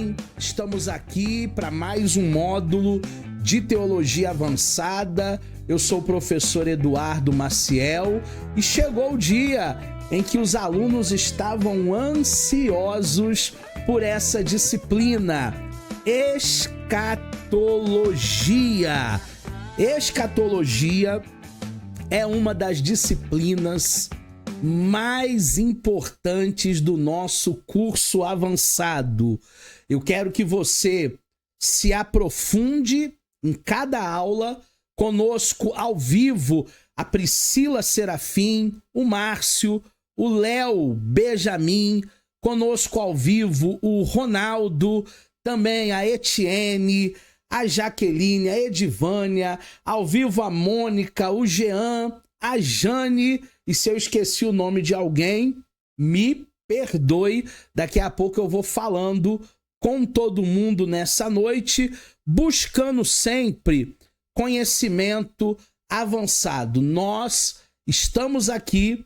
bem? Estamos aqui para mais um módulo de Teologia Avançada. Eu sou o professor Eduardo Maciel e chegou o dia em que os alunos estavam ansiosos por essa disciplina, escatologia. Escatologia é uma das disciplinas mais importantes do nosso curso avançado. Eu quero que você se aprofunde em cada aula. Conosco ao vivo a Priscila Serafim, o Márcio, o Léo Benjamin, conosco ao vivo o Ronaldo, também a Etienne, a Jaqueline, a Edivânia, ao vivo a Mônica, o Jean, a Jane, e se eu esqueci o nome de alguém, me perdoe, daqui a pouco eu vou falando com todo mundo nessa noite, buscando sempre conhecimento avançado. Nós estamos aqui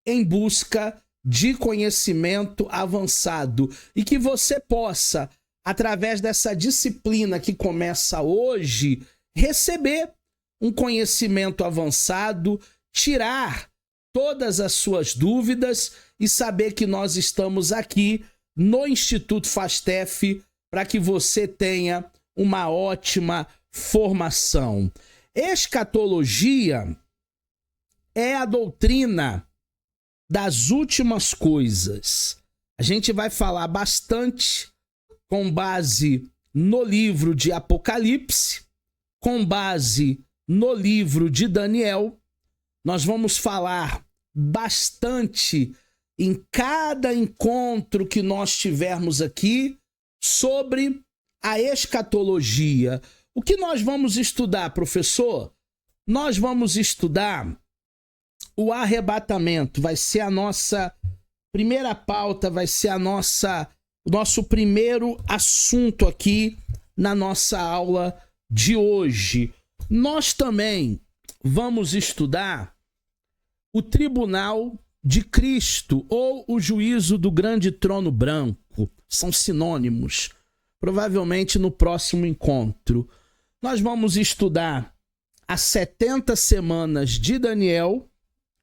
em busca de conhecimento avançado e que você possa, através dessa disciplina que começa hoje, receber um conhecimento avançado, tirar todas as suas dúvidas e saber que nós estamos aqui no Instituto Fastef para que você tenha uma ótima formação. Escatologia é a doutrina das últimas coisas. A gente vai falar bastante com base no livro de Apocalipse, com base no livro de Daniel. Nós vamos falar bastante em cada encontro que nós tivermos aqui sobre a escatologia. O que nós vamos estudar, professor? Nós vamos estudar o arrebatamento. Vai ser a nossa primeira pauta, vai ser o nosso primeiro assunto aqui na nossa aula de hoje. Nós também vamos estudar o Tribunal de Cristo ou o Juízo do Grande Trono Branco. São sinônimos. Provavelmente no próximo encontro. Nós vamos estudar as 70 semanas de Daniel,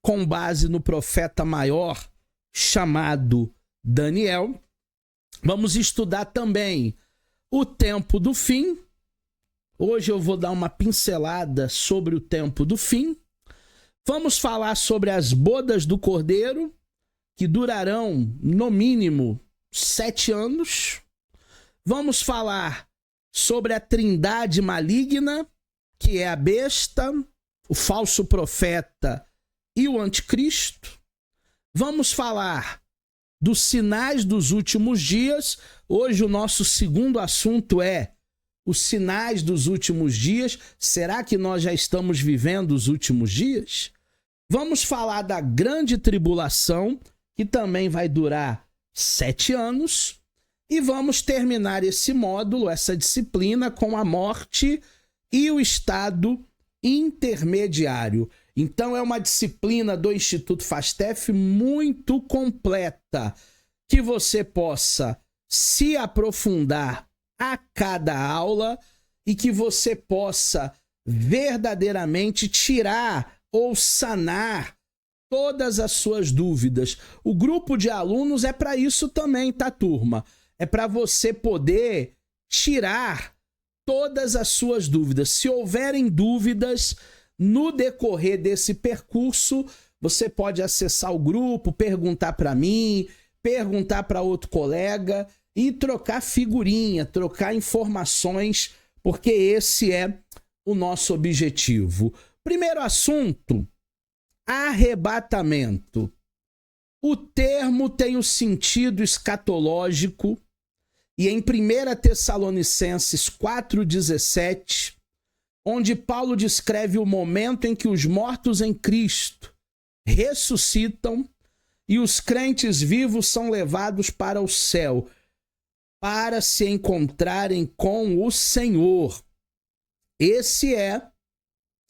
com base no profeta maior chamado Daniel. Vamos estudar também o tempo do fim. Hoje eu vou dar uma pincelada sobre o tempo do fim. Vamos falar sobre as bodas do Cordeiro, que durarão no mínimo 7 anos. Vamos falar sobre a trindade maligna, que é a besta, o falso profeta e o anticristo. Vamos falar dos sinais dos últimos dias. Hoje o nosso segundo assunto é os sinais dos últimos dias. Será que nós já estamos vivendo os últimos dias? Vamos falar da grande tribulação, que também vai durar 7 anos. E vamos terminar esse módulo, essa disciplina, com a morte e o estado intermediário. Então é uma disciplina do Instituto Fastef muito completa, que você possa se aprofundar a cada aula e que você possa verdadeiramente tirar ou sanar todas as suas dúvidas. O grupo de alunos é para isso também, tá, turma? É para você poder tirar todas as suas dúvidas. Se houverem dúvidas no decorrer desse percurso, você pode acessar o grupo, perguntar para mim, perguntar para outro colega e trocar figurinha, trocar informações, porque esse é o nosso objetivo. Primeiro assunto, arrebatamento. O termo tem o sentido escatológico e em 1 Tessalonicenses 4,17, onde Paulo descreve o momento em que os mortos em Cristo ressuscitam e os crentes vivos são levados para o céu para se encontrarem com o Senhor. Esse é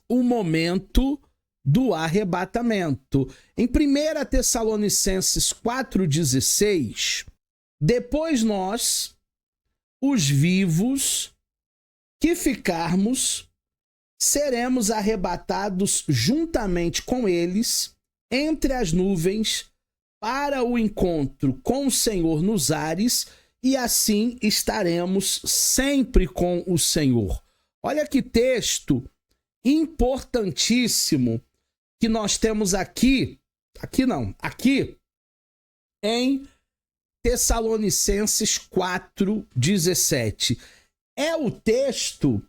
o momento do arrebatamento. Em 1 Tessalonicenses 4,16, depois nós, os vivos que ficarmos, seremos arrebatados juntamente com eles entre as nuvens para o encontro com o Senhor nos ares, e assim estaremos sempre com o Senhor. Olha que texto importantíssimo que nós temos aqui em Tessalonicenses 4:17. É o texto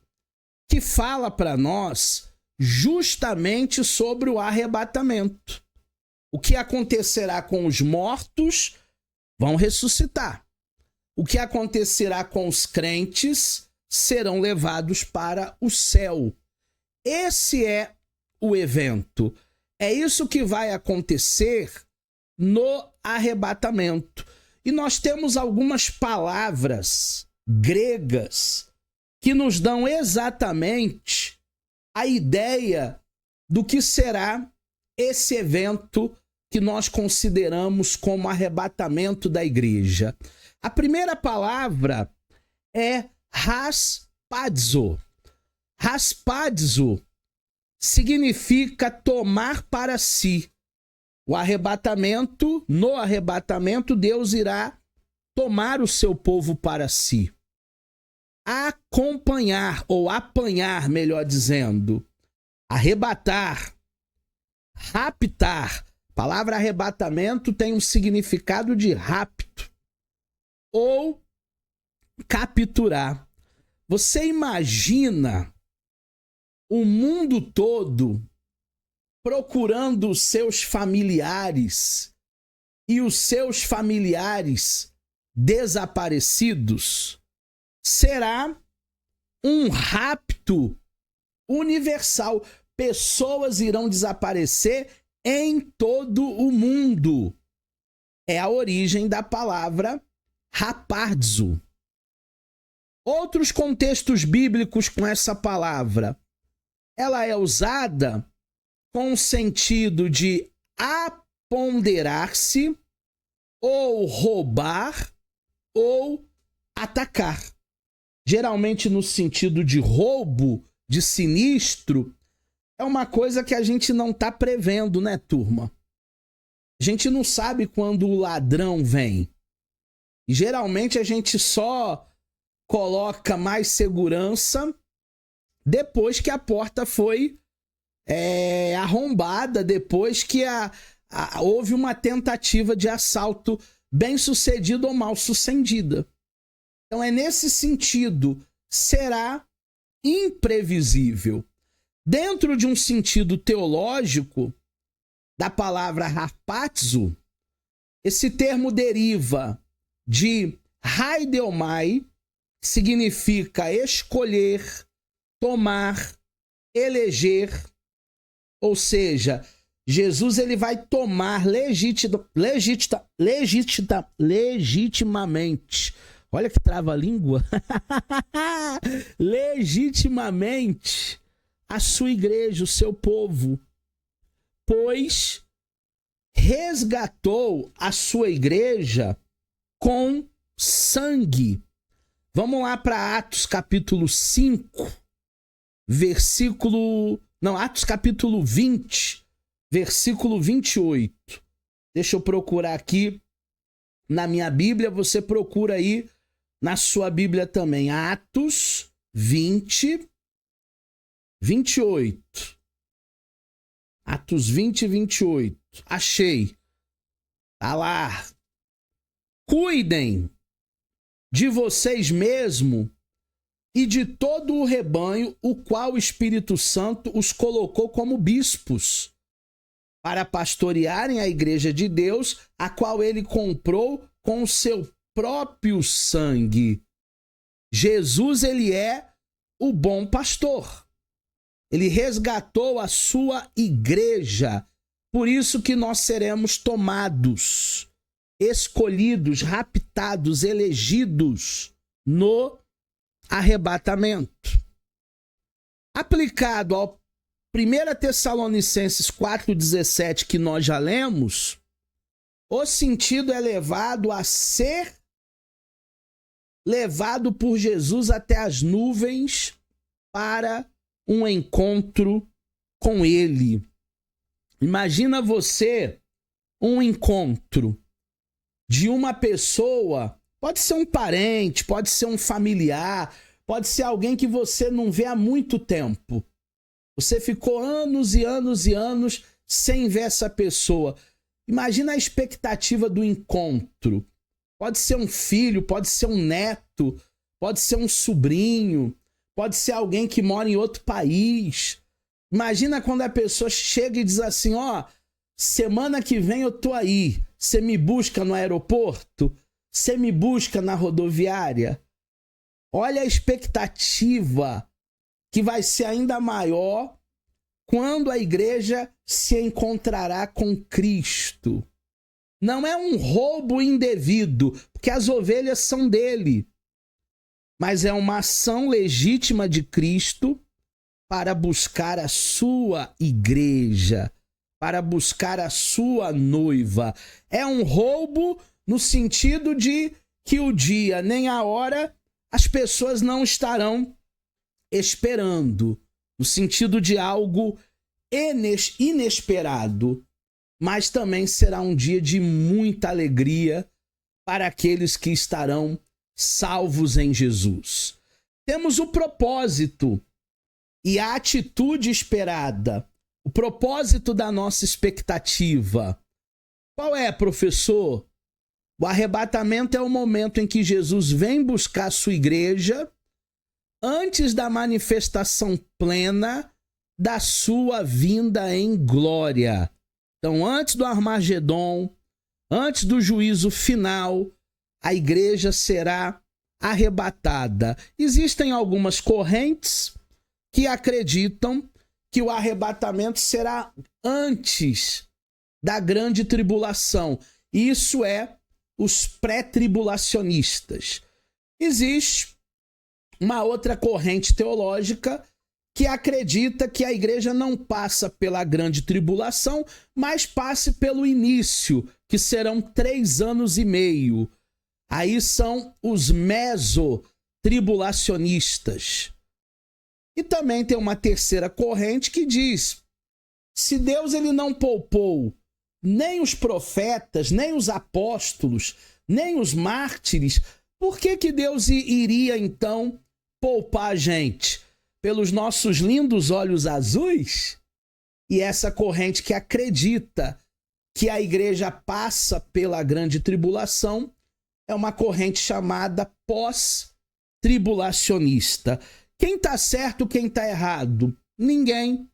que fala para nós justamente sobre o arrebatamento. O que acontecerá com os mortos vão ressuscitar. O que acontecerá com os crentes serão levados para o céu. Esse é o evento. É isso que vai acontecer no arrebatamento. E nós temos algumas palavras gregas que nos dão exatamente a ideia do que será esse evento que nós consideramos como arrebatamento da igreja. A primeira palavra é haspadzo. Haspadzo significa tomar para si. No arrebatamento, Deus irá tomar o seu povo para si. Acompanhar, ou apanhar, melhor dizendo. Arrebatar, raptar. A palavra arrebatamento tem um significado de rapto ou capturar. Você imagina o mundo todo procurando os seus familiares e os seus familiares desaparecidos? Será um rapto universal. Pessoas irão desaparecer em todo o mundo. É a origem da palavra raparzo. Outros contextos bíblicos com essa palavra. Ela é usada com o sentido de aponderar-se, ou roubar, ou atacar. Geralmente no sentido de roubo, de sinistro, é uma coisa que a gente não está prevendo, né, turma? A gente não sabe quando o ladrão vem. E geralmente a gente só coloca mais segurança depois que a porta foi arrombada, depois que houve uma tentativa de assalto bem sucedida ou mal sucedida. Então é nesse sentido, será imprevisível. Dentro de um sentido teológico da palavra harpazo, esse termo deriva de haideomai, que significa escolher, tomar, eleger. Ou seja, Jesus ele vai tomar legitimamente. Olha que trava-língua. Legitimamente a sua igreja, o seu povo, pois resgatou a sua igreja com sangue. Vamos lá para Atos capítulo 5, Atos capítulo 20, versículo 28. Deixa eu procurar aqui na minha Bíblia, você procura aí na sua Bíblia também. Atos 20, 28. Atos 20, 28. Achei. Tá lá. Cuidem de vocês mesmos e de todo o rebanho, o qual o Espírito Santo os colocou como bispos, para pastorearem a igreja de Deus, a qual ele comprou com o seu próprio sangue. Jesus, ele é o bom pastor. Ele resgatou a sua igreja. Por isso que nós seremos tomados, escolhidos, raptados, elegidos no arrebatamento. Aplicado ao 1 Tessalonicenses 4,17, que nós já lemos, o sentido é levado a ser levado por Jesus até as nuvens para um encontro com ele. Imagina você um encontro de uma pessoa, pode ser um parente, pode ser um familiar, pode ser alguém que você não vê há muito tempo. Você ficou anos e anos e anos sem ver essa pessoa. Imagina a expectativa do encontro. Pode ser um filho, pode ser um neto, pode ser um sobrinho, pode ser alguém que mora em outro país. Imagina quando a pessoa chega e diz assim, semana que vem eu tô aí. Você me busca no aeroporto? Você me busca na rodoviária? Olha a expectativa que vai ser ainda maior quando a igreja se encontrará com Cristo. Não é um roubo indevido, porque as ovelhas são dele, mas é uma ação legítima de Cristo para buscar a sua igreja, para buscar a sua noiva. É um roubo no sentido de que o dia nem a hora as pessoas não estarão esperando, no sentido de algo inesperado, mas também será um dia de muita alegria para aqueles que estarão salvos em Jesus. Temos o propósito e a atitude esperada, o propósito da nossa expectativa. Qual é, professor? O arrebatamento é o momento em que Jesus vem buscar a sua igreja antes da manifestação plena da sua vinda em glória. Então, antes do Armagedon, antes do juízo final, a igreja será arrebatada. Existem algumas correntes que acreditam que o arrebatamento será antes da grande tribulação. Isso é os pré-tribulacionistas. Existe uma outra corrente teológica que acredita que a igreja não passa pela grande tribulação, mas passe pelo início, que serão 3 anos e meio. Aí são os mesotribulacionistas. E também tem uma terceira corrente que diz: se Deus ele não poupou nem os profetas, nem os apóstolos, nem os mártires, por que Deus iria então poupar a gente? Pelos nossos lindos olhos azuis? E essa corrente que acredita que a igreja passa pela grande tribulação é uma corrente chamada pós-tribulacionista. Quem está certo, quem está errado? Ninguém.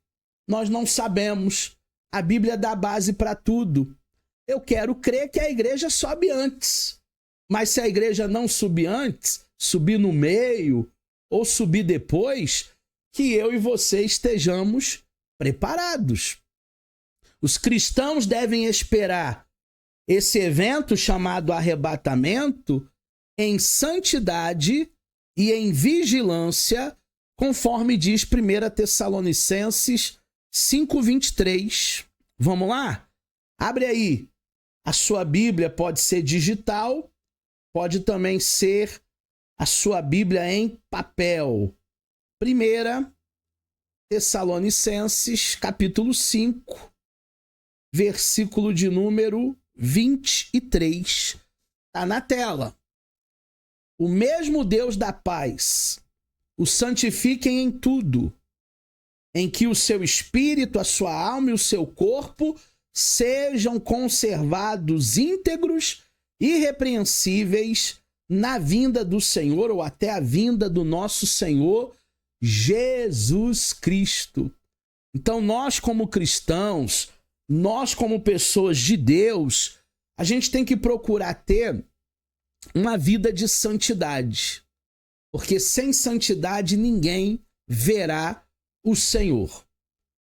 Nós não sabemos. A Bíblia dá base para tudo. Eu quero crer que a igreja sobe antes. Mas se a igreja não subir antes, subir no meio ou subir depois, que eu e você estejamos preparados. Os cristãos devem esperar esse evento chamado arrebatamento em santidade e em vigilância, conforme diz 1 Tessalonicenses 5:23. Vamos lá? Abre aí. A sua Bíblia pode ser digital, pode também ser a sua Bíblia em papel. 1 Tessalonicenses, capítulo 5, versículo de número 23. Está na tela. O mesmo Deus da paz o santifiquem em tudo, em que o seu espírito, a sua alma e o seu corpo sejam conservados íntegros e irrepreensíveis na vinda do Senhor ou até a vinda do nosso Senhor Jesus Cristo. Então nós como cristãos, nós como pessoas de Deus, a gente tem que procurar ter uma vida de santidade, porque sem santidade ninguém verá o Senhor.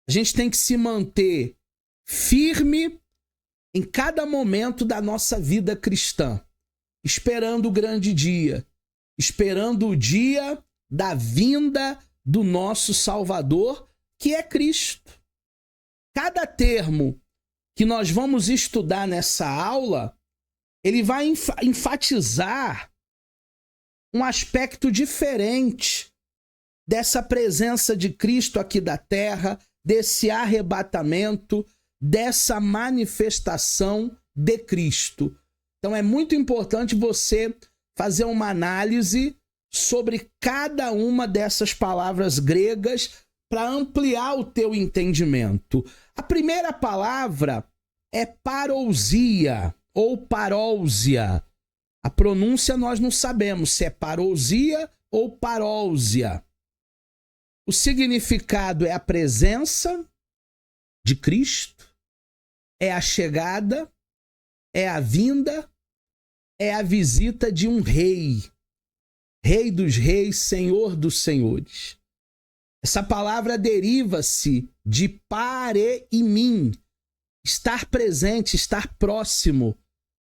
A gente tem que se manter firme em cada momento da nossa vida cristã, esperando o grande dia, esperando o dia da vinda do nosso Salvador, que é Cristo. Cada termo que nós vamos estudar nessa aula, ele vai enfatizar um aspecto diferente dessa presença de Cristo aqui da terra, desse arrebatamento, dessa manifestação de Cristo. Então é muito importante você fazer uma análise sobre cada uma dessas palavras gregas para ampliar o teu entendimento. A primeira palavra é parousia ou parousia. A pronúncia nós não sabemos se é parousia ou parousia. O significado é a presença de Cristo, é a chegada, é a vinda, é a visita de um rei, Rei dos reis, Senhor dos senhores. Essa palavra deriva-se de pare e mim, estar presente, estar próximo.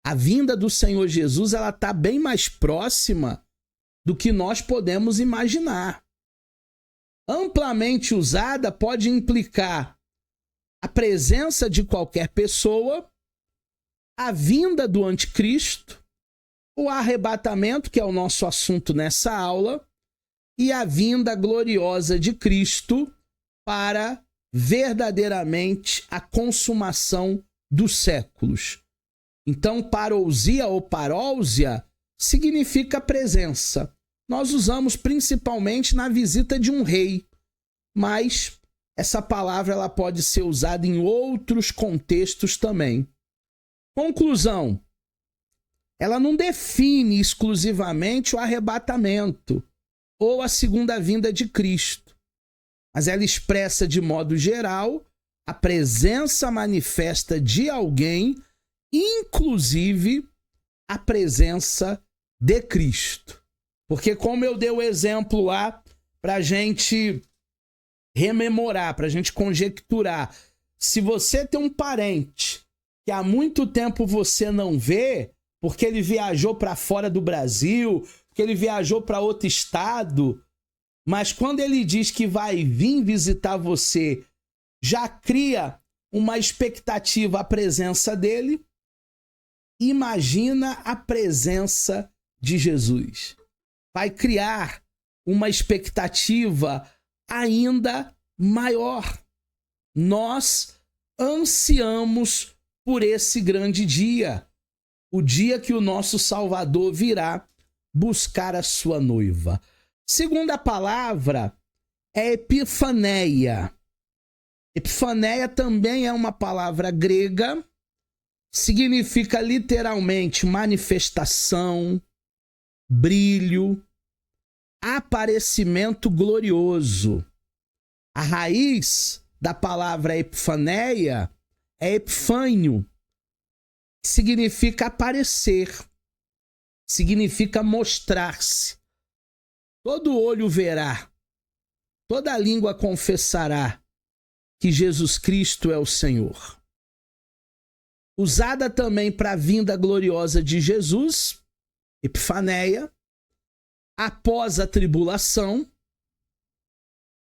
A vinda do Senhor Jesus, ela está bem mais próxima do que nós podemos imaginar. Amplamente usada, pode implicar a presença de qualquer pessoa, a vinda do anticristo, o arrebatamento, que é o nosso assunto nessa aula, e a vinda gloriosa de Cristo para verdadeiramente a consumação dos séculos. Então, parousia ou parousia significa presença. Nós usamos principalmente na visita de um rei, mas essa palavra ela pode ser usada em outros contextos também. Conclusão: ela não define exclusivamente o arrebatamento ou a segunda vinda de Cristo, mas ela expressa de modo geral a presença manifesta de alguém, inclusive a presença de Cristo. Porque, como eu dei o exemplo lá para a gente rememorar, para a gente conjecturar, se você tem um parente que há muito tempo você não vê, porque ele viajou para fora do Brasil, porque ele viajou para outro estado, mas quando ele diz que vai vir visitar você, já cria uma expectativa à presença dele. Imagina a presença de Jesus. Vai criar uma expectativa ainda maior. Nós ansiamos por esse grande dia, o dia que o nosso Salvador virá buscar a sua noiva. Segunda palavra é epifaneia. Epifaneia também é uma palavra grega, significa literalmente manifestação, brilho, aparecimento glorioso. A raiz da palavra epifaneia é epifânio, que significa aparecer, significa mostrar-se. Todo olho verá, toda língua confessará que Jesus Cristo é o Senhor. Usada também para a vinda gloriosa de Jesus, epifaneia, após a tribulação,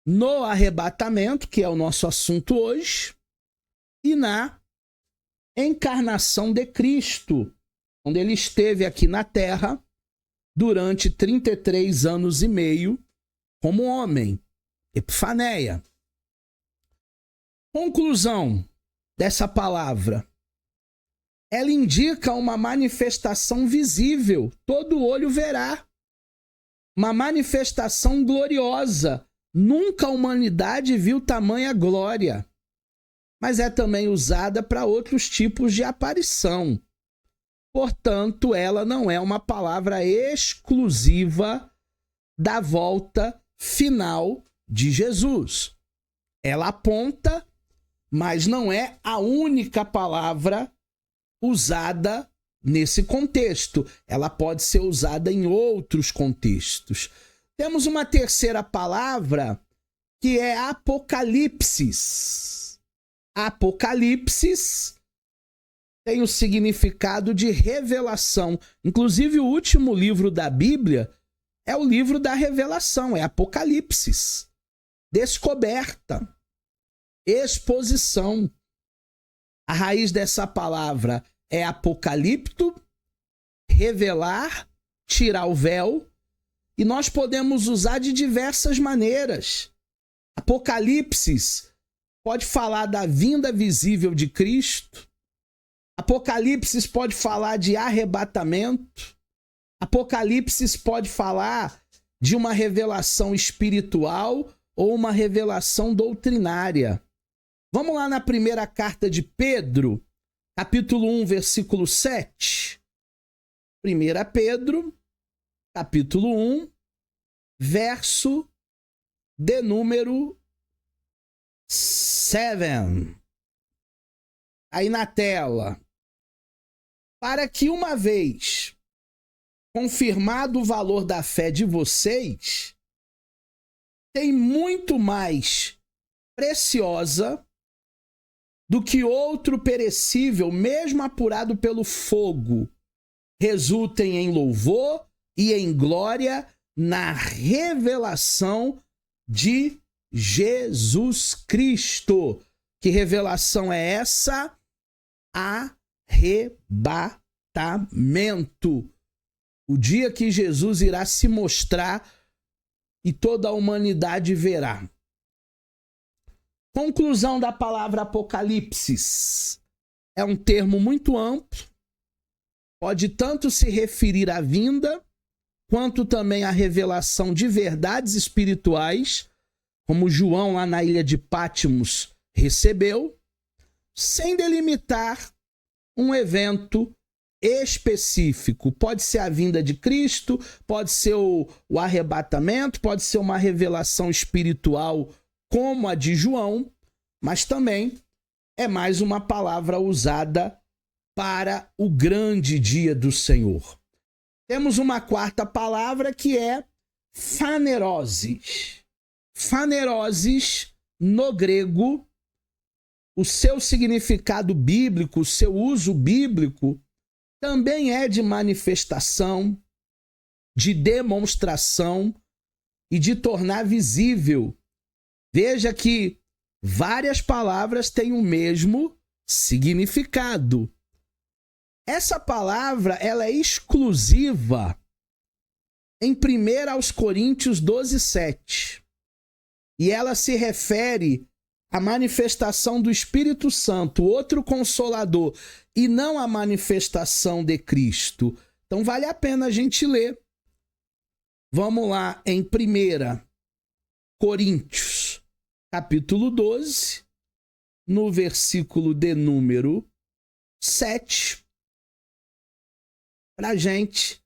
no arrebatamento, que é o nosso assunto hoje, e na encarnação de Cristo, onde ele esteve aqui na Terra durante 33 anos e meio como homem, epifaneia. Conclusão dessa palavra: ela indica uma manifestação visível, todo olho verá. Uma manifestação gloriosa. Nunca a humanidade viu tamanha glória. Mas é também usada para outros tipos de aparição. Portanto, ela não é uma palavra exclusiva da volta final de Jesus. Ela aponta, mas não é a única palavra usada nesse contexto. Ela pode ser usada em outros contextos. Temos uma terceira palavra que é apocalipsis. Apocalipsis tem o significado de revelação. Inclusive, o último livro da Bíblia é o livro da revelação, é Apocalipsis. Descoberta, exposição. A raiz dessa palavra é apocalipto, revelar, tirar o véu, e nós podemos usar de diversas maneiras. Apocalipse pode falar da vinda visível de Cristo. Apocalipse pode falar de arrebatamento. Apocalipse pode falar de uma revelação espiritual ou uma revelação doutrinária. Vamos lá na primeira carta de Pedro, capítulo 1, versículo 7. 1 Pedro, capítulo 1, verso de número 7. Aí na tela. Para que uma vez confirmado o valor da fé de vocês, tem muito mais preciosa do que outro perecível, mesmo apurado pelo fogo, resultem em louvor e em glória na revelação de Jesus Cristo. Que revelação é essa? Arrebatamento. O dia que Jesus irá se mostrar e toda a humanidade verá. Conclusão da palavra Apocalipse. É um termo muito amplo. Pode tanto se referir à vinda, quanto também à revelação de verdades espirituais, como João lá na ilha de Patmos recebeu, sem delimitar um evento específico. Pode ser a vinda de Cristo, pode ser o arrebatamento, pode ser uma revelação espiritual como a de João, mas também é mais uma palavra usada para o grande dia do Senhor. Temos uma quarta palavra que é phaneroses. Phaneroses, no grego, o seu significado bíblico, o seu uso bíblico, também é de manifestação, de demonstração e de tornar visível. Veja que várias palavras têm o mesmo significado. Essa palavra ela é exclusiva em 1 Coríntios 12:7. E ela se refere à manifestação do Espírito Santo, outro Consolador, e não à manifestação de Cristo. Então vale a pena a gente ler. Vamos lá em 1 Coríntios, capítulo 12, no versículo de número 7, para a gente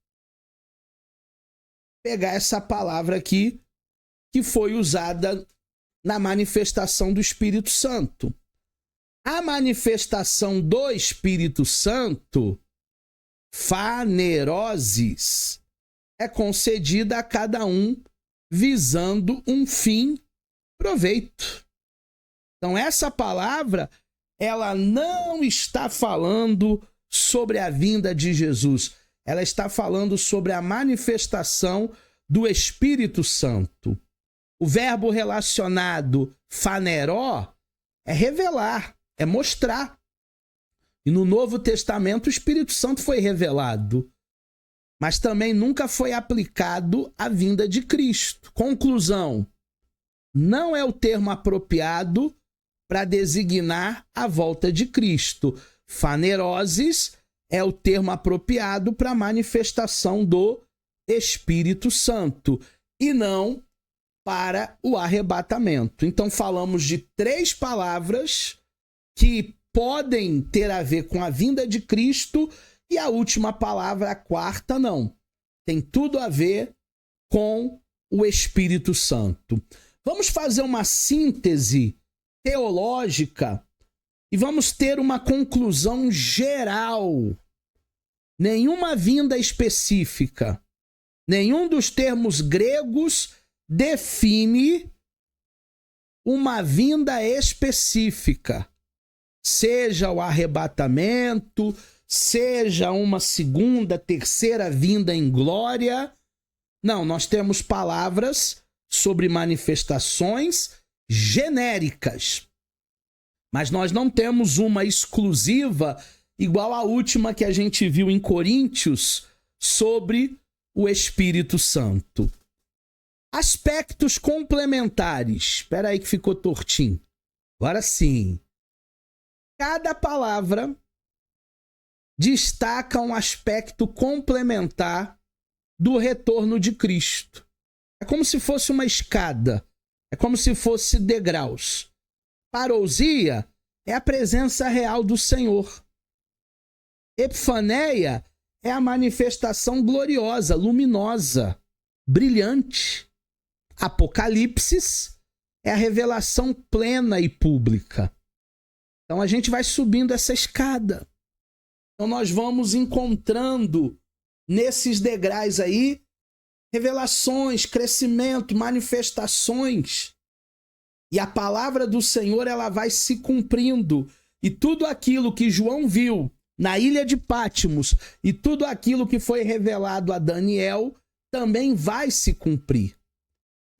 pegar essa palavra aqui que foi usada na manifestação do Espírito Santo. A manifestação do Espírito Santo, phaneroses, é concedida a cada um visando um fim, proveito. Então essa palavra, ela não está falando sobre a vinda de Jesus. Ela está falando sobre a manifestação do Espírito Santo. O verbo relacionado phaneró é revelar, é mostrar. E no Novo Testamento o Espírito Santo foi revelado, mas também nunca foi aplicado à vinda de Cristo. Conclusão: não é o termo apropriado para designar a volta de Cristo. Phaneroses é o termo apropriado para a manifestação do Espírito Santo e não para o arrebatamento. Então falamos de 3 palavras que podem ter a ver com a vinda de Cristo e a última palavra, a quarta, não. Tem tudo a ver com o Espírito Santo. Vamos fazer uma síntese teológica e vamos ter uma conclusão geral. Nenhuma vinda específica, nenhum dos termos gregos define uma vinda específica, seja o arrebatamento, seja uma segunda, terceira vinda em glória. Não, nós temos palavras sobre manifestações genéricas, mas nós não temos uma exclusiva igual a última que a gente viu em Coríntios sobre o Espírito Santo. Aspectos complementares. Espera aí que ficou tortinho. Agora sim. Cada palavra destaca um aspecto complementar do retorno de Cristo. É como se fosse uma escada. É como se fosse degraus. Parousia é a presença real do Senhor. Epifaneia é a manifestação gloriosa, luminosa, brilhante. Apocalipse é a revelação plena e pública. Então a gente vai subindo essa escada. Então nós vamos encontrando nesses degraus aí revelações, crescimento, manifestações. E a palavra do Senhor ela vai se cumprindo. E tudo aquilo que João viu na ilha de Patmos e tudo aquilo que foi revelado a Daniel também vai se cumprir.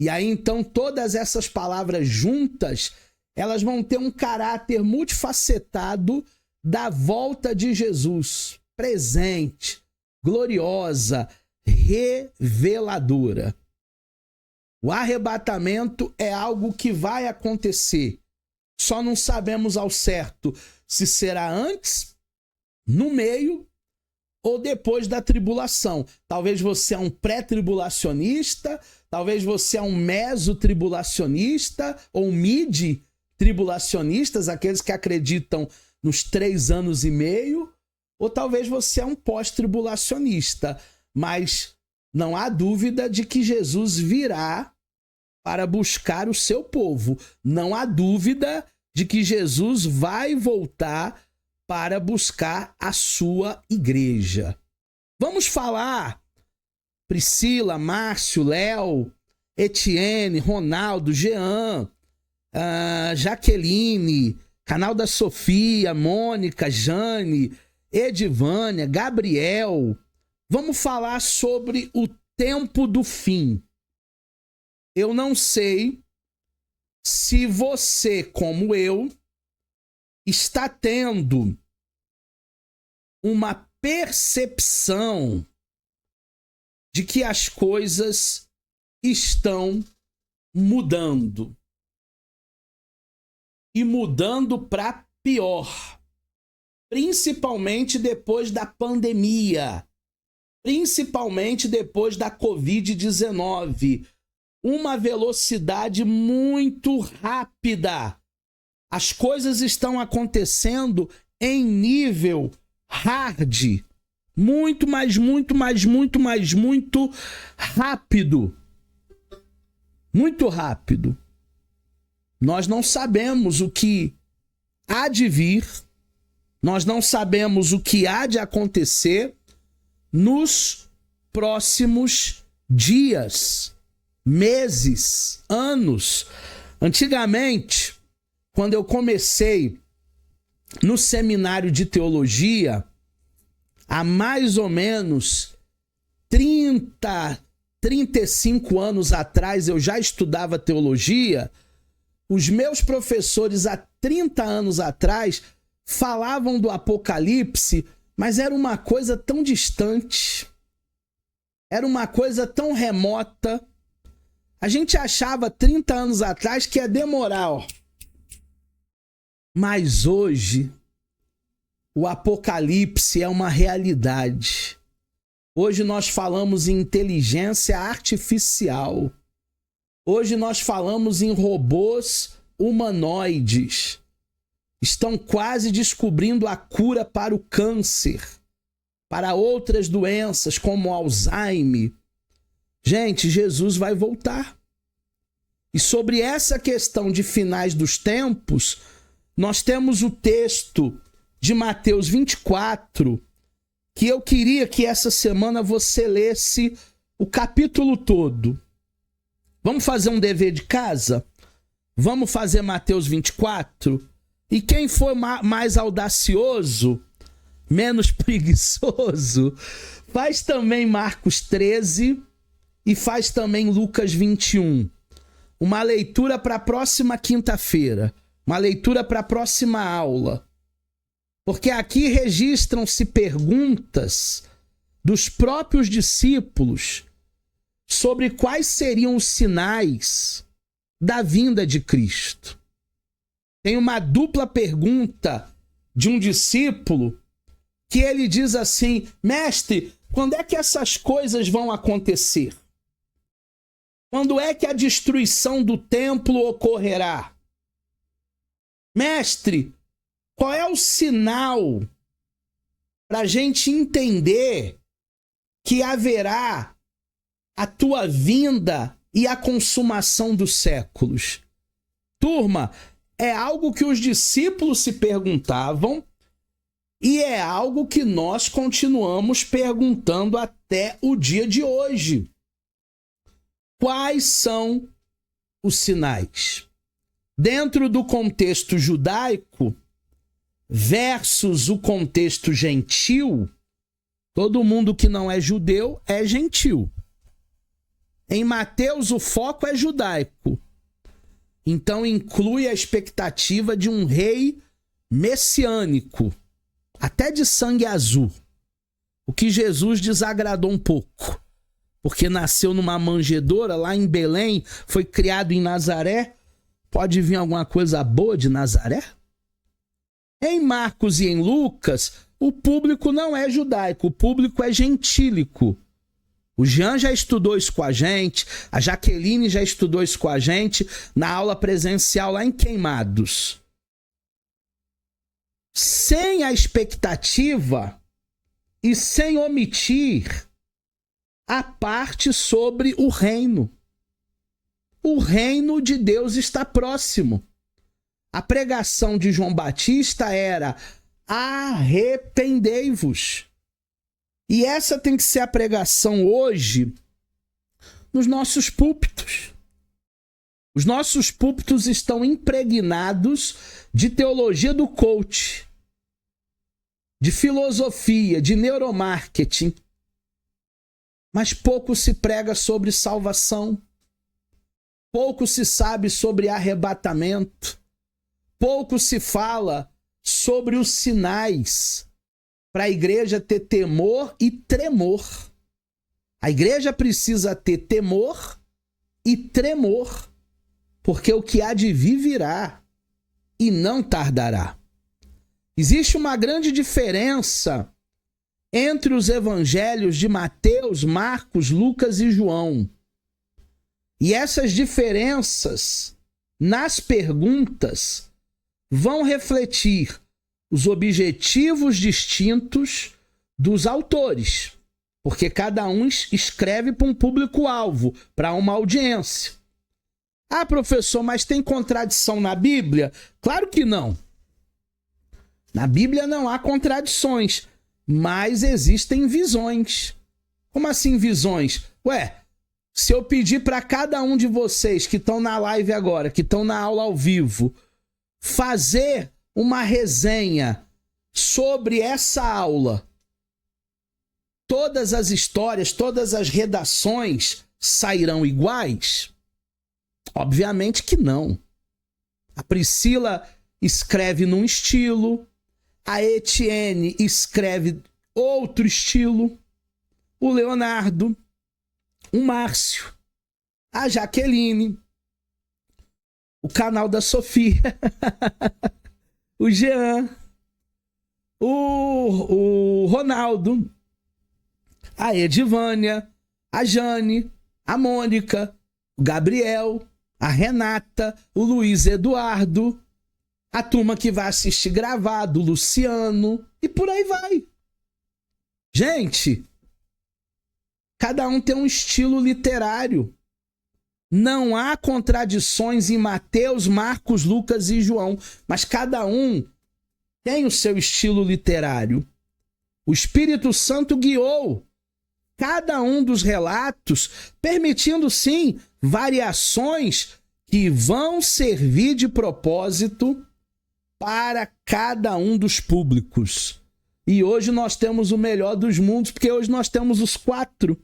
E aí então todas essas palavras juntas, elas vão ter um caráter multifacetado da volta de Jesus, presente, gloriosa, reveladora. O arrebatamento é algo que vai acontecer. Só não sabemos ao certo se será antes, no meio ou depois da tribulação. Talvez você é um pré-tribulacionista, talvez você é um mesotribulacionista ou mid-tribulacionistas, aqueles que acreditam nos 3 anos e meio, ou talvez você é um pós-tribulacionista. Mas não há dúvida de que Jesus virá para buscar o seu povo. Não há dúvida de que Jesus vai voltar para buscar a sua igreja. Vamos falar, Priscila, Márcio, Léo, Etienne, Ronaldo, Jean, Jaqueline, canal da Sofia, Mônica, Jane, Edivânia, Gabriel. Vamos falar sobre o tempo do fim. Eu não sei se você, como eu, está tendo uma percepção de que as coisas estão mudando. E mudando para pior. Principalmente depois da pandemia. Principalmente depois da Covid-19. Uma velocidade muito rápida. As coisas estão acontecendo em nível hard. Muito rápido. Muito rápido. Nós não sabemos o que há de vir. Nós não sabemos o que há de acontecer nos próximos dias, meses, anos. Antigamente, quando eu comecei no seminário de teologia, há mais ou menos 35 anos atrás, eu já estudava teologia. Os meus professores, há 30 anos atrás, falavam do Apocalipse, mas era uma coisa tão distante, era uma coisa tão remota. A gente achava 30 anos atrás que ia demorar, ó. Mas hoje, o Apocalipse é uma realidade. Hoje nós falamos em inteligência artificial. Hoje nós falamos em robôs humanoides. Estão quase descobrindo a cura para o câncer, para outras doenças como Alzheimer. Gente, Jesus vai voltar. E sobre essa questão de finais dos tempos, nós temos o texto de Mateus 24, que eu queria que essa semana você lesse o capítulo todo. Vamos fazer um dever de casa? Vamos fazer Mateus 24? E quem for mais audacioso, menos preguiçoso, faz também Marcos 13 e faz também Lucas 21. Uma leitura para a próxima quinta-feira, uma leitura para a próxima aula. Porque aqui registram-se perguntas dos próprios discípulos sobre quais seriam os sinais da vinda de Cristo. Tem uma dupla pergunta de um discípulo que ele diz assim: mestre, quando é que essas coisas vão acontecer? Quando é que a destruição do templo ocorrerá? Mestre, qual é o sinal para a gente entender que haverá a tua vinda e a consumação dos séculos? Turma, é algo que os discípulos se perguntavam e é algo que nós continuamos perguntando até o dia de hoje. Quais são os sinais? Dentro do contexto judaico versus o contexto gentil, todo mundo que não é judeu é gentil. Em Mateus, o foco é judaico. Então, inclui a expectativa de um rei messiânico, até de sangue azul. O que Jesus desagradou um pouco, porque nasceu numa manjedoura lá em Belém, foi criado em Nazaré. Pode vir alguma coisa boa de Nazaré? Em Marcos e em Lucas, o público não é judaico, o público é gentílico. O Jean já estudou isso com a gente, a Jaqueline já estudou isso com a gente na aula presencial lá em Queimados. Sem a expectativa e sem omitir a parte sobre o reino. O reino de Deus está próximo. A pregação de João Batista era: arrependei-vos. E essa tem que ser a pregação hoje nos nossos púlpitos. Os nossos púlpitos estão impregnados de teologia do coach, de filosofia, de neuromarketing. Mas pouco se prega sobre salvação. Pouco se sabe sobre arrebatamento. Pouco se fala sobre os sinais para a igreja ter temor e tremor. A igreja precisa ter temor e tremor, porque o que há de vir virá e não tardará. Existe uma grande diferença entre os evangelhos de Mateus, Marcos, Lucas e João. E essas diferenças nas perguntas vão refletir os objetivos distintos dos autores, porque cada um escreve para um público-alvo, para uma audiência. Ah, professor, mas tem contradição na Bíblia? Claro que não. Na Bíblia não há contradições, mas existem visões. Como assim visões? Ué, se eu pedir para cada um de vocês que estão na live agora, que estão na aula ao vivo, fazer uma resenha sobre essa aula, todas as histórias, todas as redações sairão iguais? Obviamente que não. A Priscila escreve num estilo, a Etienne escreve outro estilo, o Leonardo, o Márcio, a Jaqueline, o canal da Sofia, o Jean, o Ronaldo, a Edivânia, a Jane, a Mônica, o Gabriel, a Renata, o Luiz Eduardo, a turma que vai assistir gravado, o Luciano, e por aí vai. Gente, cada um tem um estilo literário. Não há contradições em Mateus, Marcos, Lucas e João, mas cada um tem o seu estilo literário. O Espírito Santo guiou cada um dos relatos, permitindo sim variações que vão servir de propósito para cada um dos públicos. E hoje nós temos o melhor dos mundos, porque hoje nós temos os 4.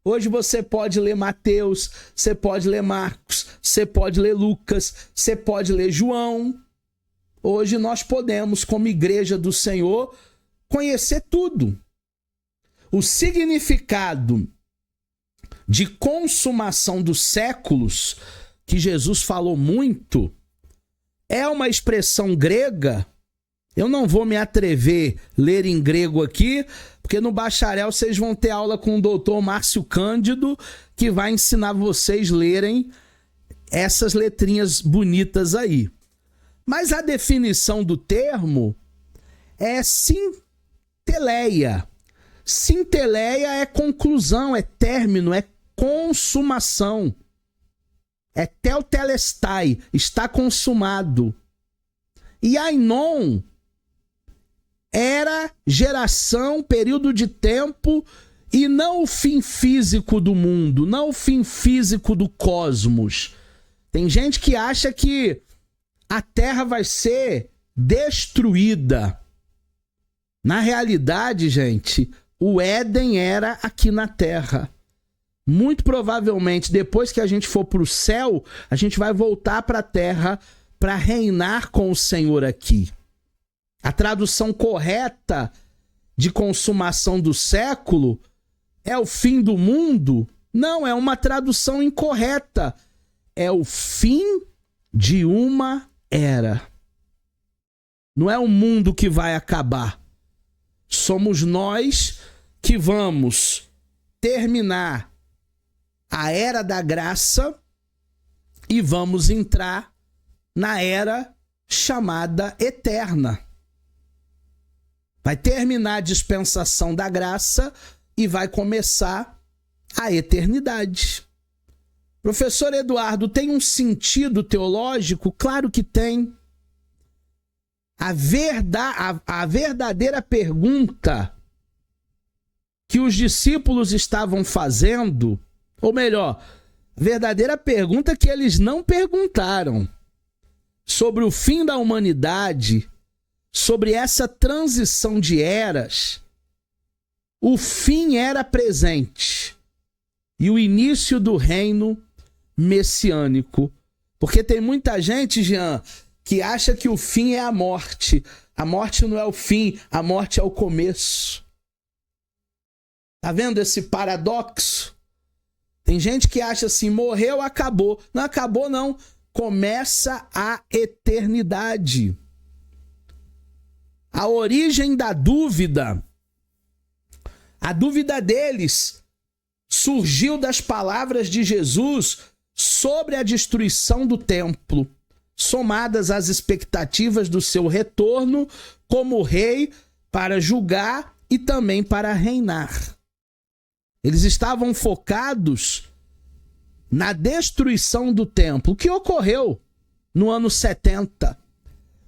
Hoje você pode ler Mateus, você pode ler Marcos, você pode ler Lucas, você pode ler João. Hoje nós podemos, como igreja do Senhor, conhecer tudo. O significado de consumação dos séculos, que Jesus falou muito, é uma expressão grega. Eu não vou me atrever a ler em grego aqui, porque no bacharel vocês vão ter aula com o doutor Márcio Cândido, que vai ensinar vocês a lerem essas letrinhas bonitas aí. Mas a definição do termo é sinteleia. Sinteleia é conclusão, é término, é consumação. É teltelestai, está consumado. E ainon era geração, período de tempo, e não o fim físico do mundo, não o fim físico do cosmos. Tem gente que acha que a Terra vai ser destruída. Na realidade, gente, o Éden era aqui na Terra. Muito provavelmente, depois que a gente for para o céu, a gente vai voltar para a Terra para reinar com o Senhor aqui. A tradução correta de consumação do século é o fim do mundo? Não, é uma tradução incorreta. É o fim de uma era. Não é o mundo que vai acabar. Somos nós que vamos terminar a era da graça e vamos entrar na era chamada eterna. Vai terminar a dispensação da graça e vai começar a eternidade. Professor Eduardo, tem um sentido teológico? Claro que tem. A verdadeira pergunta que os discípulos estavam fazendo, ou melhor, a verdadeira pergunta que eles não perguntaram sobre o fim da humanidade, sobre essa transição de eras, o fim era presente e o início do reino messiânico. Porque tem muita gente, Jean, que acha que o fim é a morte. A morte não é o fim, a morte é o começo. Tá vendo esse paradoxo? Tem gente que acha assim, morreu, acabou. Não acabou, não. Começa a eternidade. A origem da dúvida, a dúvida deles surgiu das palavras de Jesus sobre a destruição do templo, somadas às expectativas do seu retorno como rei para julgar e também para reinar. Eles estavam focados na destruição do templo, que ocorreu no ano 70.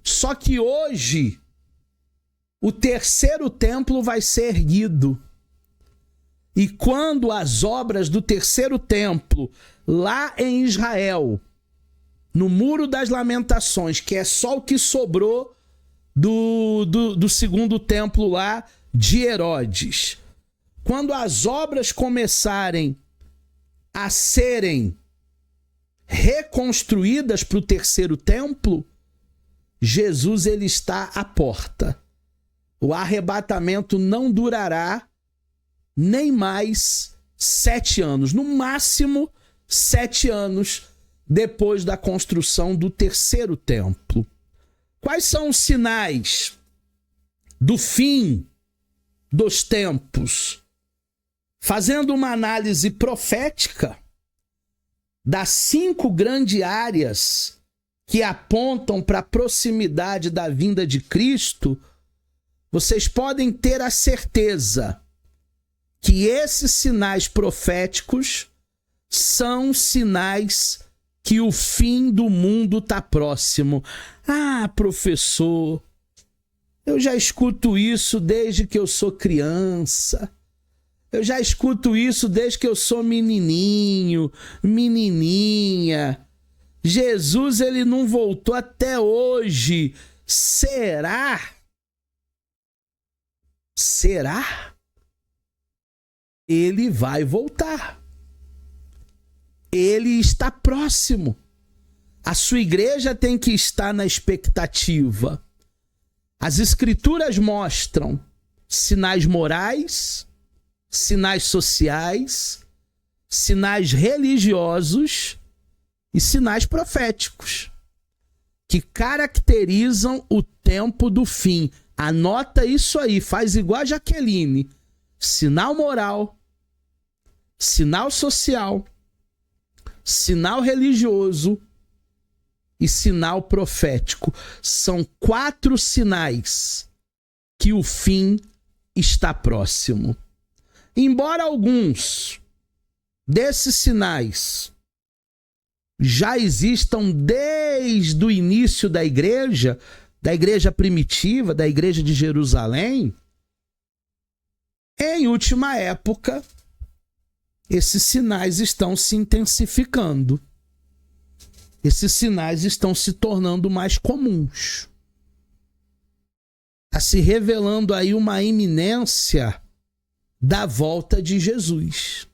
Só que hoje o terceiro templo vai ser erguido. E quando as obras do terceiro templo, lá em Israel, no Muro das Lamentações, que é só o que sobrou do segundo templo lá de Herodes, quando as obras começarem a serem reconstruídas para o terceiro templo, Jesus ele está à porta. O arrebatamento não durará nem mais 7 anos, no máximo 7 anos depois da construção do terceiro templo. Quais são os sinais do fim dos tempos? Fazendo uma análise profética das 5 grandes áreas que apontam para a proximidade da vinda de Cristo, vocês podem ter a certeza que esses sinais proféticos são sinais que o fim do mundo está próximo. Ah, professor, eu já escuto isso desde que eu sou criança. Eu já escuto isso desde que eu sou menininho, menininha. Jesus, ele não voltou até hoje. Será? Será? Ele vai voltar. Ele está próximo. A sua igreja tem que estar na expectativa. As escrituras mostram sinais morais, sinais sociais, sinais religiosos e sinais proféticos, que caracterizam o tempo do fim. Anota isso aí, faz igual a Jaqueline. Sinal moral, sinal social, sinal religioso e sinal profético. São 4 sinais que o fim está próximo. Embora alguns desses sinais já existam desde o início da igreja primitiva, da igreja de Jerusalém, em última época, esses sinais estão se intensificando. Esses sinais estão se tornando mais comuns. Está se revelando aí uma iminência da volta de Jesus.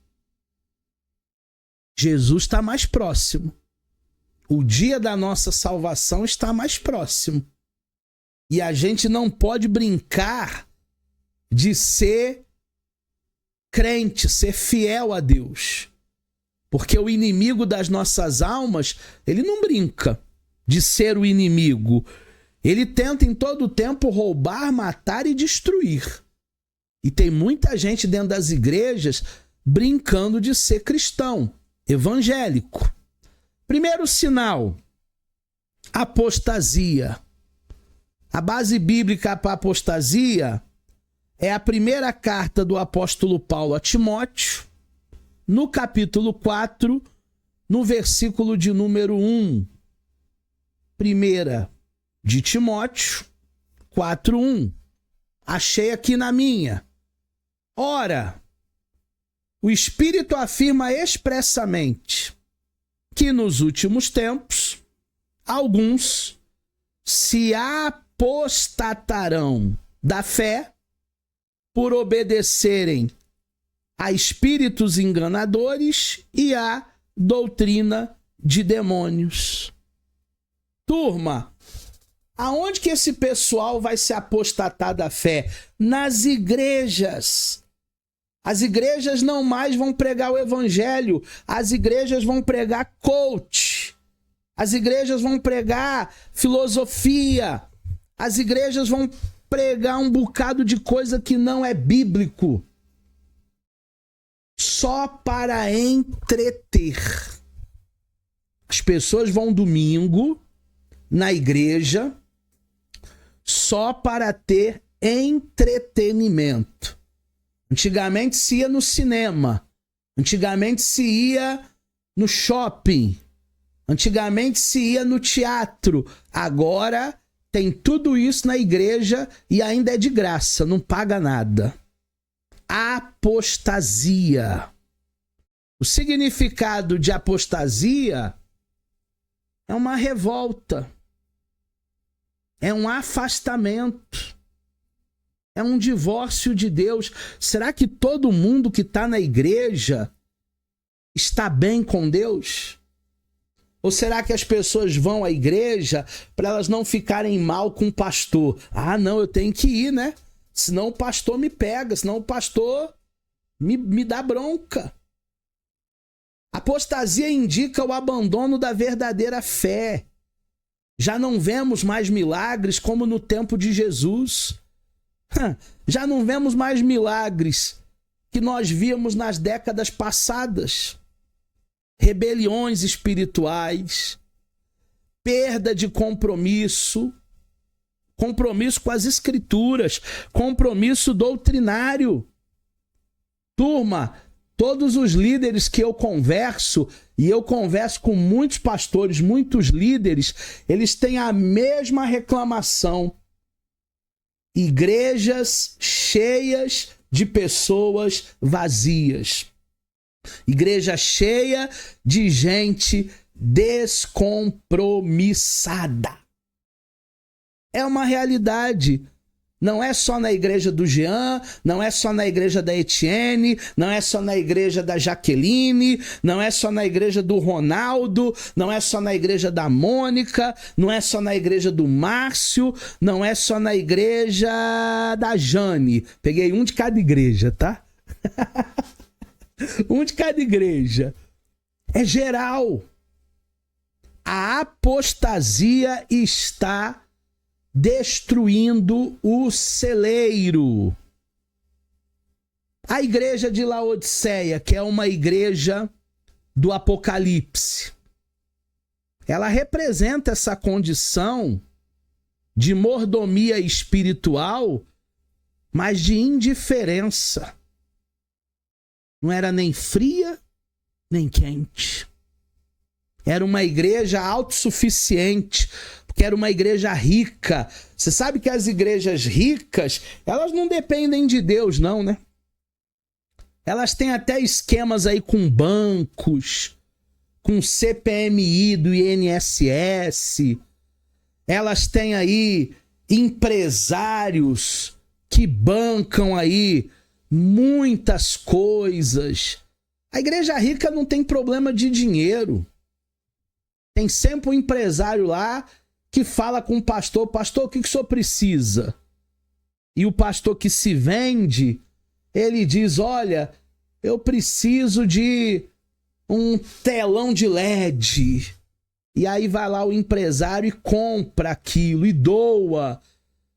Jesus está mais próximo. O dia da nossa salvação está mais próximo. E a gente não pode brincar de ser crente, ser fiel a Deus. Porque o inimigo das nossas almas, ele não brinca de ser o inimigo. Ele tenta em todo o tempo roubar, matar e destruir. E tem muita gente dentro das igrejas brincando de ser cristão, evangélico. Primeiro sinal, apostasia. A base bíblica para apostasia é a primeira carta do apóstolo Paulo a Timóteo, no capítulo 4, no versículo de número 1. Primeira de Timóteo 4:1. Achei aqui na minha. Ora, o Espírito afirma expressamente que nos últimos tempos alguns se apostatarão da fé por obedecerem a espíritos enganadores e a doutrina de demônios. Turma, aonde que esse pessoal vai se apostatar da fé? Nas igrejas. As igrejas não mais vão pregar o evangelho, as igrejas vão pregar coach, as igrejas vão pregar filosofia, as igrejas vão pregar um bocado de coisa que não é bíblico, só para entreter. As pessoas vão domingo na igreja só para ter entretenimento. Antigamente se ia no cinema, antigamente se ia no shopping, antigamente se ia no teatro. Agora tem tudo isso na igreja e ainda é de graça, não paga nada. Apostasia. O significado de apostasia é uma revolta, é um afastamento, é um divórcio de Deus. Será que todo mundo que está na igreja está bem com Deus? Ou será que as pessoas vão à igreja para elas não ficarem mal com o pastor? Ah, não, eu tenho que ir, né? Senão o pastor me pega, senão o pastor me dá bronca. Apostasia indica o abandono da verdadeira fé. Já não vemos mais milagres como no tempo de Jesus. Já não vemos mais milagres que nós víamos nas décadas passadas. Rebeliões espirituais, perda de compromisso, compromisso com as escrituras, compromisso doutrinário. Turma, todos os líderes que eu converso, e eu converso com muitos pastores, muitos líderes, eles têm a mesma reclamação. Igrejas cheias de pessoas vazias. Igreja cheia de gente descompromissada. É uma realidade. Não é só na igreja do Jean, não é só na igreja da Etienne, não é só na igreja da Jaqueline, não é só na igreja do Ronaldo, não é só na igreja da Mônica, não é só na igreja do Márcio, não é só na igreja da Jane. Peguei um de cada igreja, tá? Um de cada igreja. É geral. A apostasia está destruindo o celeiro. A igreja de Laodiceia, que é uma igreja do Apocalipse, ela representa essa condição de mordomia espiritual, mas de indiferença. Não era nem fria, nem quente. Era uma igreja autossuficiente, porque era uma igreja rica. Você sabe que as igrejas ricas, elas não dependem de Deus, não, né? Elas têm até esquemas aí com bancos, com CPMI do INSS. Elas têm aí empresários que bancam aí muitas coisas. A igreja rica não tem problema de dinheiro. Tem sempre um empresário lá que fala com o pastor: pastor, o que o senhor precisa? E o pastor que se vende, ele diz: olha, eu preciso de um telão de LED. E aí vai lá o empresário e compra aquilo e doa.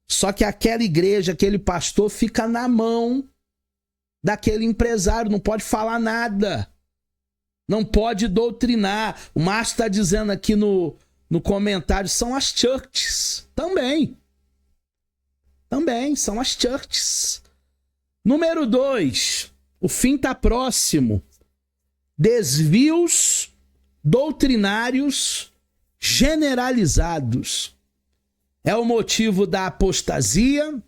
Só que aquela igreja, aquele pastor fica na mão daquele empresário, não pode falar nada. Não pode doutrinar. O Márcio está dizendo aqui no comentário, são as churches. Também são as churches. Número 2, o fim está próximo. Desvios doutrinários generalizados. É o motivo da apostasia,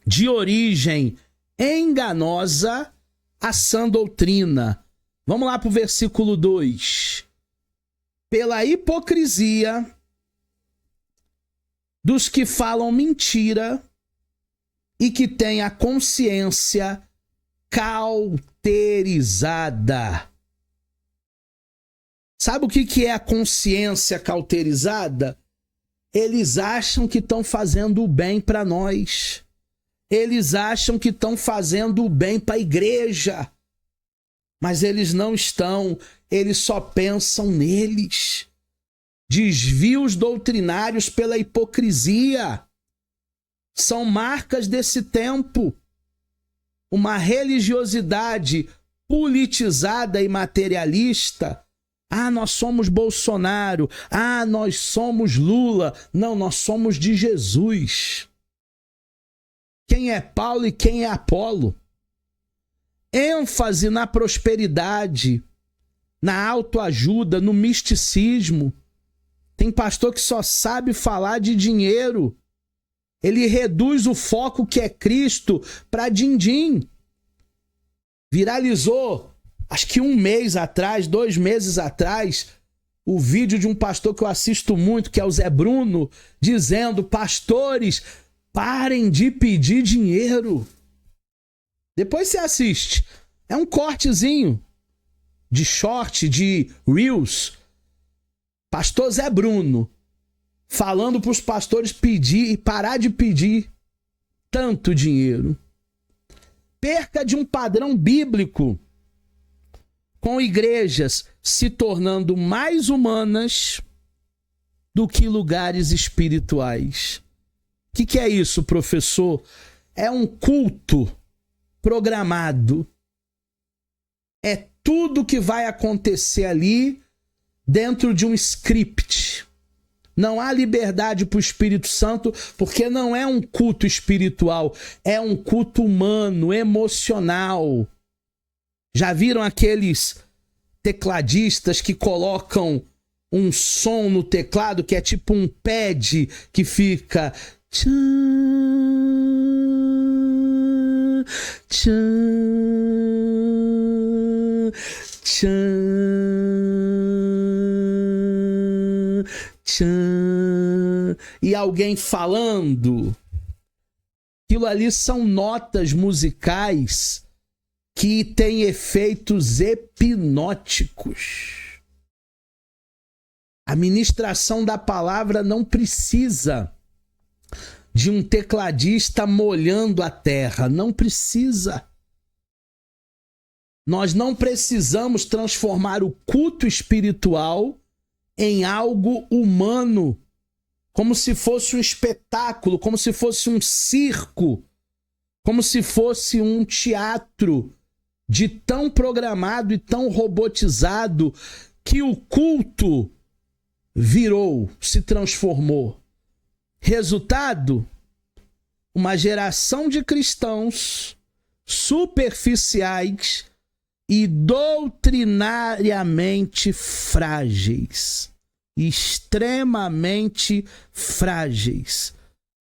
de origem enganosa, a sã doutrina. Vamos lá para o versículo 2. Pela hipocrisia dos que falam mentira e que têm a consciência cauterizada. Sabe o que é a consciência cauterizada? Eles acham que estão fazendo o bem para nós. Eles acham que estão fazendo o bem para a igreja. Mas eles não estão, eles só pensam neles. Desvios doutrinários pela hipocrisia são marcas desse tempo. Uma religiosidade politizada e materialista. Ah, nós somos Bolsonaro. Ah, nós somos Lula. Não, nós somos de Jesus. Quem é Paulo e quem é Apolo? ênfase na prosperidade, na autoajuda, no misticismo. Tem pastor que só sabe falar de dinheiro. Ele reduz o foco que é Cristo para din-din. Viralizou, acho que 1 mês atrás, 2 meses atrás, o vídeo de um pastor que eu assisto muito, que é o Zé Bruno, dizendo: pastores, parem de pedir dinheiro. Depois você assiste. É um cortezinho de short, de Reels. Pastor Zé Bruno falando para os pastores pedir e parar de pedir tanto dinheiro. Perca de um padrão bíblico, com igrejas se tornando mais humanas do que lugares espirituais. O que é isso, professor? É um culto programado. É tudo que vai acontecer ali dentro de um script. Não há liberdade para o Espírito Santo, porque não é um culto espiritual, é um culto humano, emocional. Já viram aqueles tecladistas que colocam um som no teclado que é tipo um pad que fica... Tchan, tchan, tchan, tchan, e alguém falando. Aquilo ali são notas musicais que têm efeitos hipnóticos. A ministração da palavra não precisa de um tecladista molhando a terra. Não precisa. Nós não precisamos transformar o culto espiritual em algo humano, como se fosse um espetáculo, como se fosse um circo, como se fosse um teatro de tão programado e tão robotizado que o culto virou, se transformou. Resultado? Uma geração de cristãos superficiais e doutrinariamente frágeis. Extremamente frágeis.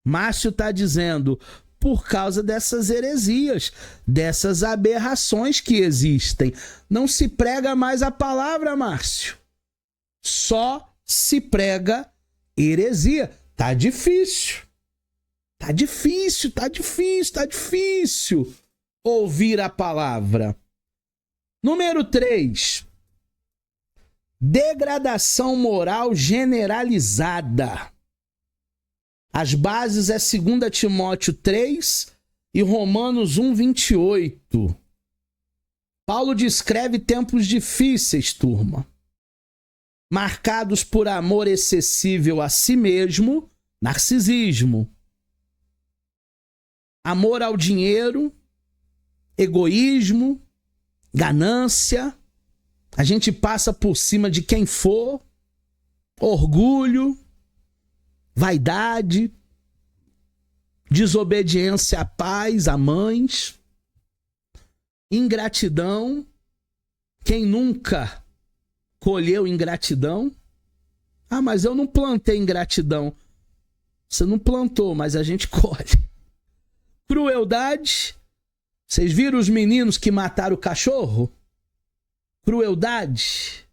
Márcio está dizendo, por causa dessas heresias, dessas aberrações que existem. Não se prega mais a palavra, Márcio. Só se prega heresia. Tá difícil. Tá difícil ouvir a palavra. Número 3. Degradação moral generalizada. As bases é 2 Timóteo 3 e Romanos 1:28. Paulo descreve tempos difíceis, turma, marcados por amor excessivo a si mesmo, narcisismo, amor ao dinheiro, egoísmo, ganância, a gente passa por cima de quem for, orgulho, vaidade, desobediência a pais, a mães, ingratidão. Quem nunca colheu ingratidão? Ah, mas eu não plantei ingratidão. Você não plantou, mas a gente colhe. Crueldade. Vocês viram os meninos que mataram o cachorro? Crueldade.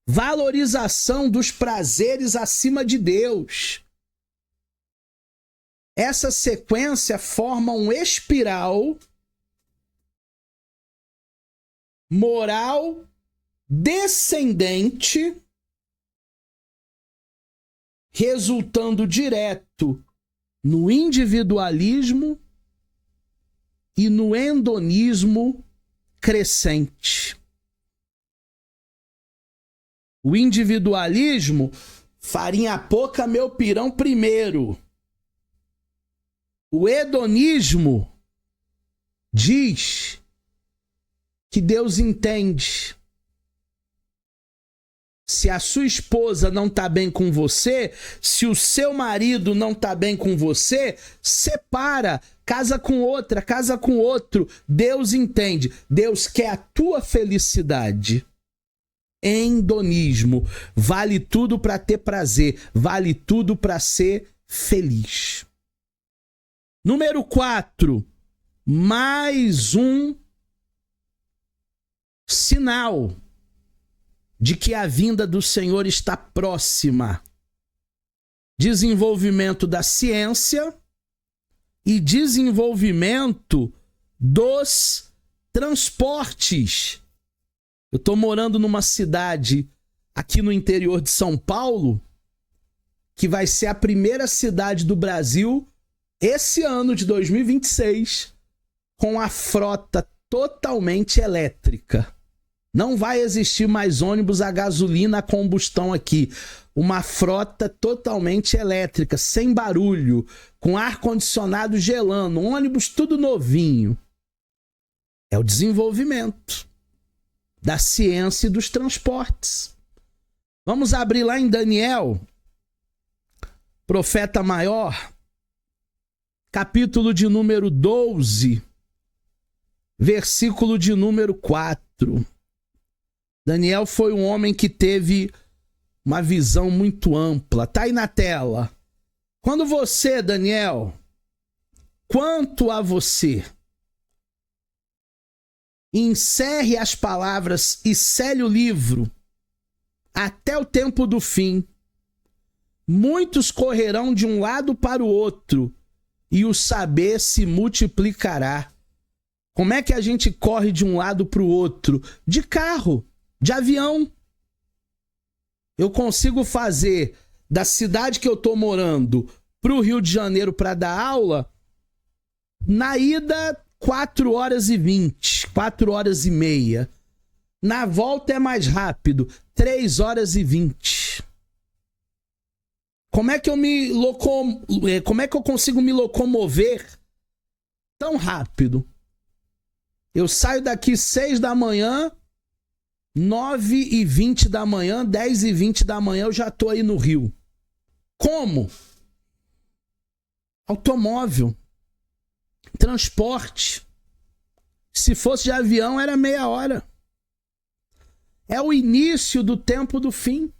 Valorização dos prazeres acima de Deus. Essa sequência forma um espiral moral descendente, resultando direto no individualismo e no hedonismo crescente. O individualismo, farinha pouca, meu pirão primeiro. O hedonismo diz que Deus entende. Se a sua esposa não está bem com você, se o seu marido não está bem com você, separa, casa com outra, casa com outro. Deus entende. Deus quer a tua felicidade. Hedonismo. Vale tudo para ter prazer. Vale tudo para ser feliz. Número 4. Mais um sinal de que a vinda do Senhor está próxima. Desenvolvimento da ciência e desenvolvimento dos transportes. Eu estou morando numa cidade aqui no interior de São Paulo, que vai ser a primeira cidade do Brasil esse ano de 2026 com a frota totalmente elétrica. Não vai existir mais ônibus a gasolina a combustão aqui. Uma frota totalmente elétrica, sem barulho, com ar-condicionado gelando, ônibus tudo novinho. É o desenvolvimento da ciência e dos transportes. Vamos abrir lá em Daniel, profeta maior, capítulo de número 12, versículo de número 4. Daniel foi um homem que teve uma visão muito ampla. Tá aí na tela. Quando você, Daniel, quanto a você, encerre as palavras e cele o livro até o tempo do fim, muitos correrão de um lado para o outro e o saber se multiplicará. Como é que a gente corre de um lado para o outro? De carro. De avião. Eu consigo fazer da cidade que eu tô morando pro Rio de Janeiro para dar aula na ida 4h20, 4h30. Na volta é mais rápido, 3h20. Como é que eu consigo me locomover tão rápido? Eu saio daqui 6 da manhã, 9h20 da manhã, 10h20 da manhã, eu já tô aí no Rio. Como? Automóvel. Transporte. Se fosse de avião, era meia hora. É o início do tempo do fim.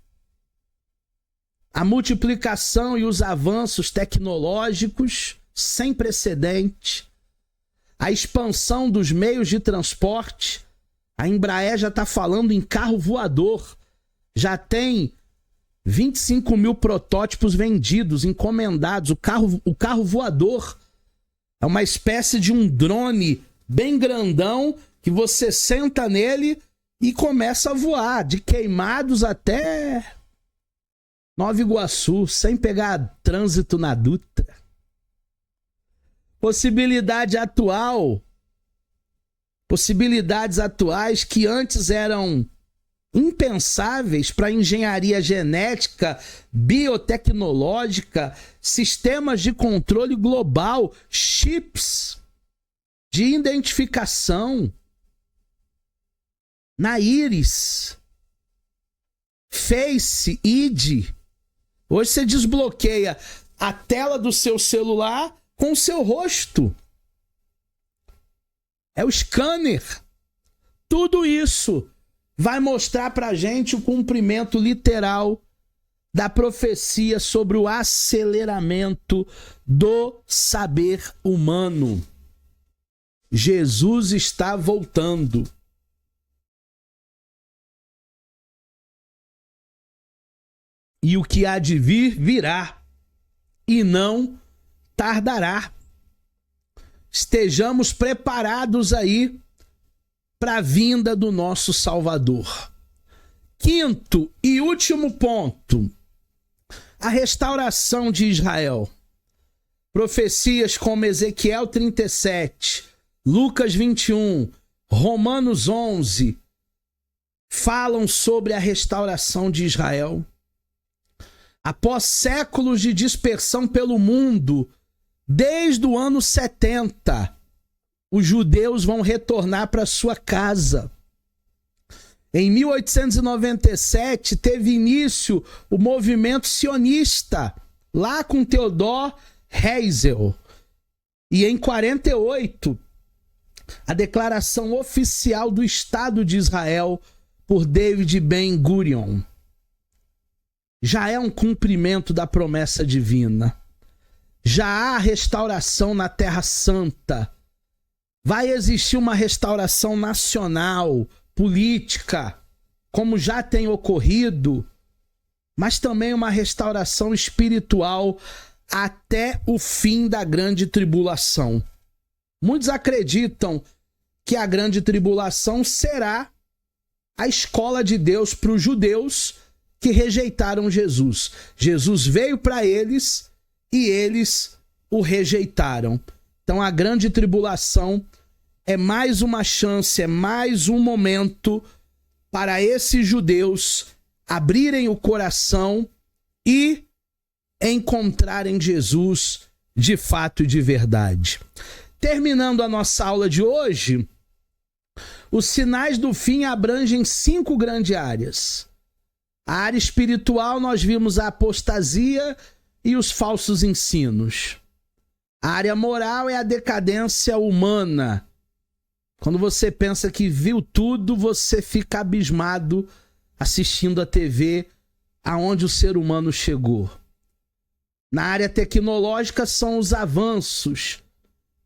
A multiplicação e os avanços tecnológicos sem precedente. A expansão dos meios de transporte. A Embraer já está falando em carro voador. Já tem 25 mil protótipos vendidos, encomendados. O carro voador é uma espécie de um drone bem grandão que você senta nele e começa a voar, de Queimados até Nova Iguaçu, sem pegar trânsito na Dutra. Possibilidades atuais que antes eram impensáveis para engenharia genética, biotecnológica, sistemas de controle global, chips de identificação na íris, Face, ID. Hoje você desbloqueia a tela do seu celular com o seu rosto. É o scanner. Tudo isso vai mostrar pra gente o cumprimento literal da profecia sobre o aceleramento do saber humano. Jesus está voltando. E o que há de vir, virá. E não tardará. Estejamos preparados aí para a vinda do nosso Salvador. Quinto e último ponto. A restauração de Israel. Profecias como Ezequiel 37, Lucas 21, Romanos 11 falam sobre a restauração de Israel. Após séculos de dispersão pelo mundo, desde o ano 70, os judeus vão retornar para sua casa. Em 1897, teve início o movimento sionista, lá com Theodor Herzl. E em 48, a declaração oficial do Estado de Israel por David Ben-Gurion. Já é um cumprimento da promessa divina. Já há restauração na Terra Santa. Vai existir uma restauração nacional, política, como já tem ocorrido, mas também uma restauração espiritual até o fim da grande tribulação. Muitos acreditam que a grande tribulação será a escola de Deus para os judeus que rejeitaram Jesus. Jesus veio para eles e eles o rejeitaram. Então a grande tribulação é mais uma chance, é mais um momento para esses judeus abrirem o coração e encontrarem Jesus de fato e de verdade. Terminando a nossa aula de hoje, os sinais do fim abrangem 5 grandes áreas. A área espiritual, nós vimos a apostasia e os falsos ensinos. A área moral é a decadência humana. Quando você pensa que viu tudo, você fica abismado assistindo a TV aonde o ser humano chegou. Na área tecnológica são os avanços.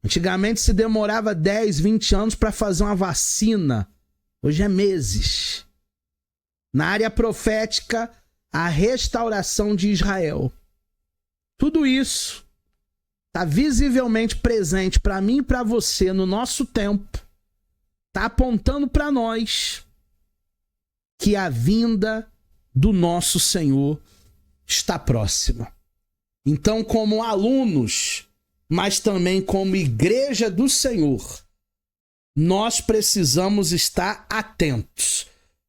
Antigamente se demorava 10, 20 anos para fazer uma vacina. Hoje é meses. Na área profética, a restauração de Israel. Tudo isso está visivelmente presente para mim e para você no nosso tempo. Está apontando para nós que a vinda do nosso Senhor está próxima. Então, como alunos, mas também como igreja do Senhor, nós precisamos estar atentos.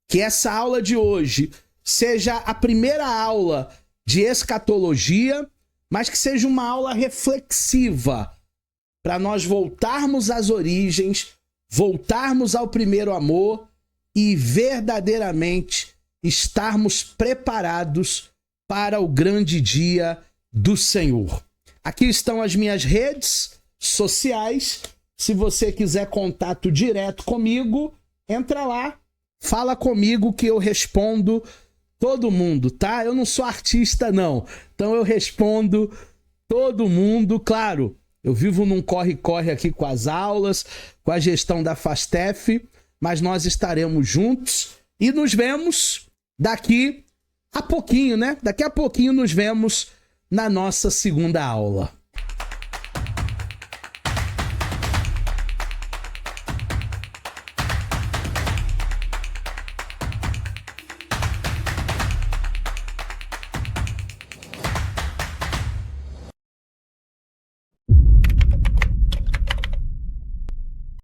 Que essa aula de hoje seja a primeira aula de escatologia, mas que seja uma aula reflexiva, para nós voltarmos às origens, voltarmos ao primeiro amor e verdadeiramente estarmos preparados para o grande dia do Senhor. Aqui estão as minhas redes sociais. Se você quiser contato direto comigo, entra lá, fala comigo que eu respondo todo mundo, tá? Eu não sou artista, não. Então eu respondo todo mundo, claro. Eu vivo num corre-corre aqui com as aulas, com a gestão da FASTEF, mas nós estaremos juntos e nos vemos daqui a pouquinho, né? Daqui a pouquinho nos vemos na nossa segunda aula.